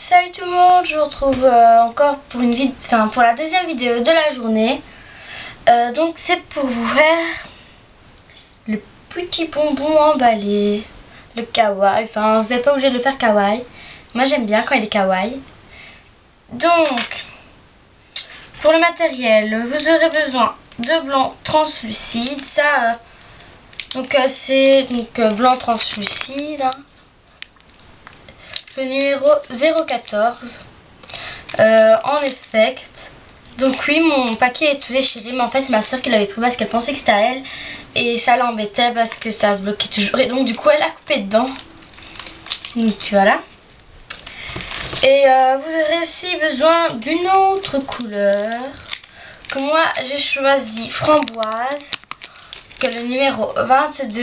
Salut tout le monde, je vous retrouve encore pour pour la deuxième vidéo de la journée. Donc c'est pour vous faire le petit bonbon emballé, le kawaii. Enfin, vous n'êtes pas obligé de le faire kawaii. Moi j'aime bien quand il est kawaii. Donc, pour le matériel, vous aurez besoin de blanc translucide. Ça, c'est blanc translucide. Hein. Le numéro 014 en effect. Donc oui, mon paquet est tout déchiré, mais en fait c'est ma soeur qui l'avait pris parce qu'elle pensait que c'était à elle et ça l'embêtait parce que ça se bloquait toujours et donc du coup elle a coupé dedans. Donc voilà. Et vous aurez aussi besoin d'une autre couleur que moi j'ai choisi framboise, que le numéro 22.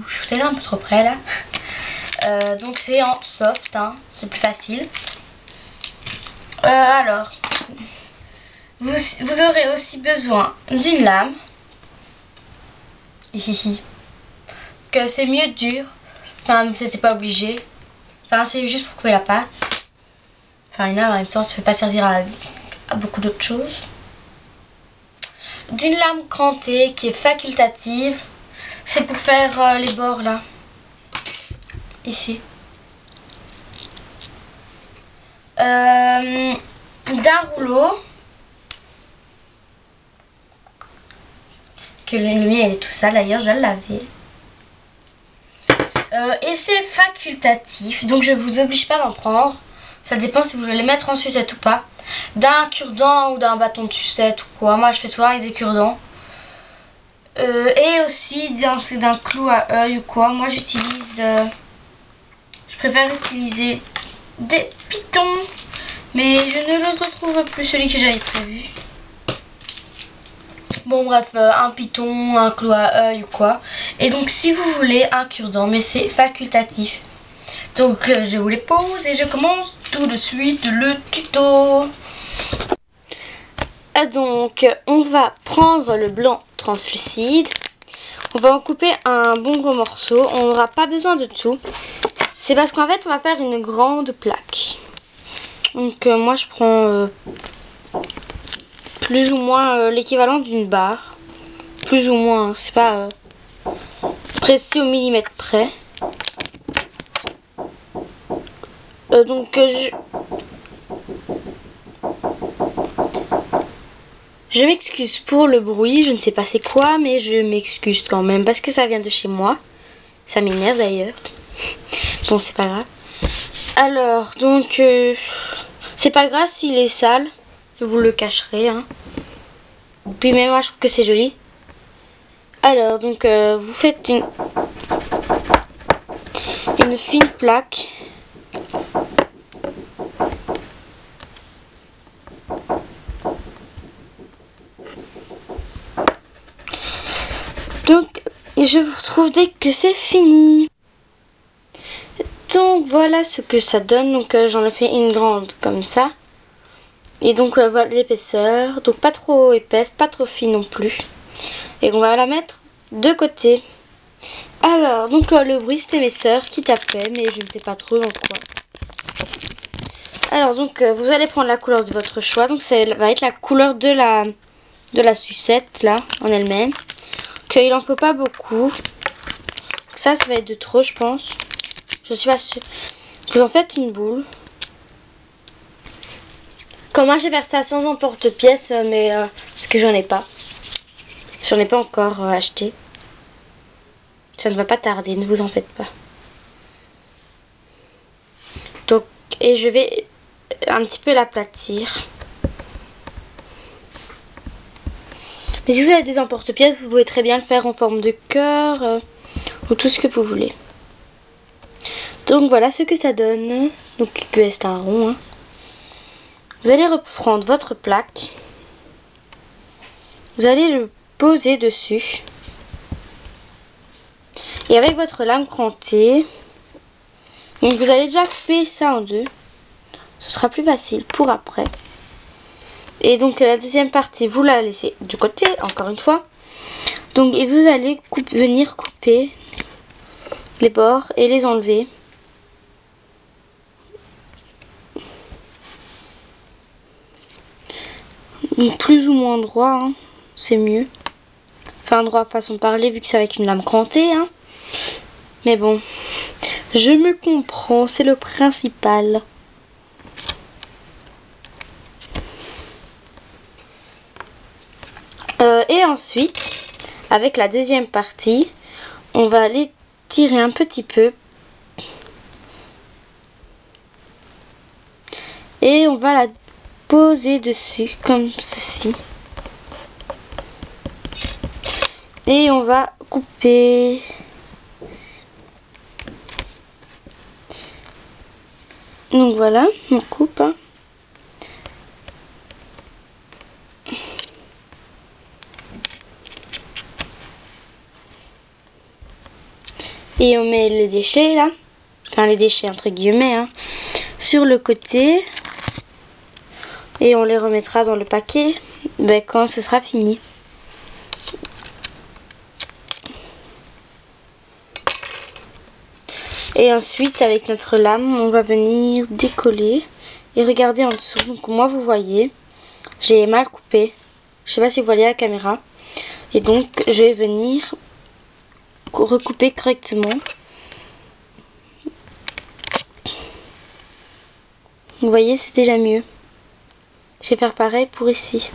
Je suis peut-être un peu trop près là. Donc c'est en soft, hein, c'est plus facile. Alors, vous aurez aussi besoin d'une lame. Que c'est mieux dur. Enfin, c'est pas obligé. Enfin, c'est juste pour couper la pâte. Enfin, une lame en même temps, ça ne peut pas servir à beaucoup d'autres choses. D'une lame crantée qui est facultative. C'est pour faire les bords là. Ici. D'un rouleau. Que le mien est tout sale d'ailleurs, je l'ai lavé. Et c'est facultatif, donc je vous oblige pas d'en prendre. Ça dépend si vous voulez les mettre en sucette ou pas. D'un cure-dent ou d'un bâton de sucette ou quoi. Moi je fais souvent avec des cure-dents. Et aussi d'un clou à œil ou quoi. Moi j'utilise je préfère utiliser des pitons, mais je ne le retrouve plus celui que j'avais prévu. Bon bref, un piton, un clou à œil ou quoi. Et donc si vous voulez un cure-dent, mais c'est facultatif. Donc je vous les pose et je commence tout de suite le tuto. Donc on va prendre le blanc translucide. On va en couper un bon gros morceau. On n'aura pas besoin de tout. C'est parce qu'en fait on va faire une grande plaque. Donc moi je prends plus ou moins l'équivalent d'une barre. Plus ou moins, c'est pas précis au millimètre près. Je m'excuse pour le bruit, je ne sais pas c'est quoi, mais je m'excuse quand même parce que ça vient de chez moi. Ça m'énerve d'ailleurs. Bon, c'est pas grave. Alors, donc, c'est pas grave s'il est sale. Je vous le cacherai. Hein. Puis même moi, je trouve que c'est joli. Alors, donc, vous faites une fine plaque. Donc, je vous retrouve dès que c'est fini. Donc, voilà ce que ça donne. Donc, j'en ai fait une grande comme ça. Et donc, voilà l'épaisseur. Donc, pas trop épaisse, pas trop fine non plus. Et on va la mettre de côté. Alors, donc, le bruit, c'était mes sœurs qui tapaient, mais je ne sais pas trop dans quoi. Alors, donc, vous allez prendre la couleur de votre choix. Donc, ça va être la couleur de la sucette, là, en elle-même. Il en faut pas beaucoup. Ça va être de trop, je pense. Je suis pas sûre. Vous en faites une boule. Comme moi j'ai fait ça sans emporte-pièce, mais parce que j'en ai pas. J'en ai pas encore acheté. Ça ne va pas tarder, ne vous en faites pas. Donc, et je vais un petit peu l'aplatir. Mais si vous avez des emporte-pièces, vous pouvez très bien le faire en forme de cœur ou tout ce que vous voulez. Donc voilà ce que ça donne. Donc c'est un rond. Hein. Vous allez reprendre votre plaque. Vous allez le poser dessus. Et avec votre lame crantée, donc vous allez déjà couper ça en deux. Ce sera plus facile pour après. Et donc la deuxième partie, vous la laissez de côté, encore une fois. Donc et vous allez venir couper les bords et les enlever. plus ou moins droit, hein. C'est mieux. Enfin droit façon de parler vu que c'est avec une lame crantée, hein. Mais bon, je me comprends, c'est le principal. Et ensuite, avec la deuxième partie, on va aller tirer un petit peu. Et on va la poser dessus, comme ceci. Et on va couper. Donc voilà, on coupe. Hein. Et on met les déchets là, enfin les déchets entre guillemets, hein, sur le côté. Et on les remettra dans le paquet quand ce sera fini. Et ensuite avec notre lame on va venir décoller et regarder en dessous. Donc moi vous voyez, j'ai mal coupé. Je sais pas si vous voyez la caméra. Et donc je vais venir recouper correctement. Vous voyez, c'est déjà mieux. Je vais faire pareil pour ici.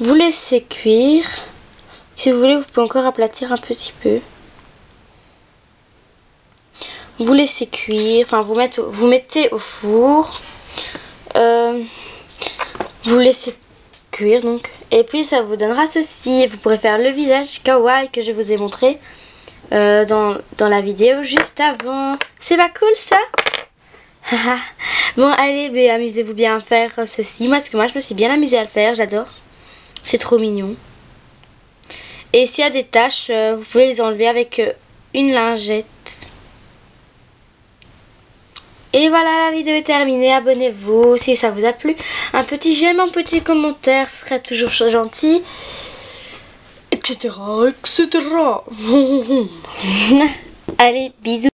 Vous laissez cuire. Si vous voulez, vous pouvez encore aplatir un petit peu. Vous laissez cuire, enfin vous mettez au four. Vous laissez cuire donc. Et puis ça vous donnera ceci. Et vous pourrez faire le visage kawaii que je vous ai montré dans la vidéo juste avant. C'est pas cool ça? Bon allez, amusez-vous bien à faire ceci. Moi je me suis bien amusée à le faire, j'adore. C'est trop mignon. Et s'il y a des taches, vous pouvez les enlever avec une lingette. Et voilà, la vidéo est terminée. Abonnez-vous si ça vous a plu. Un petit j'aime, un petit commentaire, ce serait toujours gentil. Etc. etc. Allez, bisous.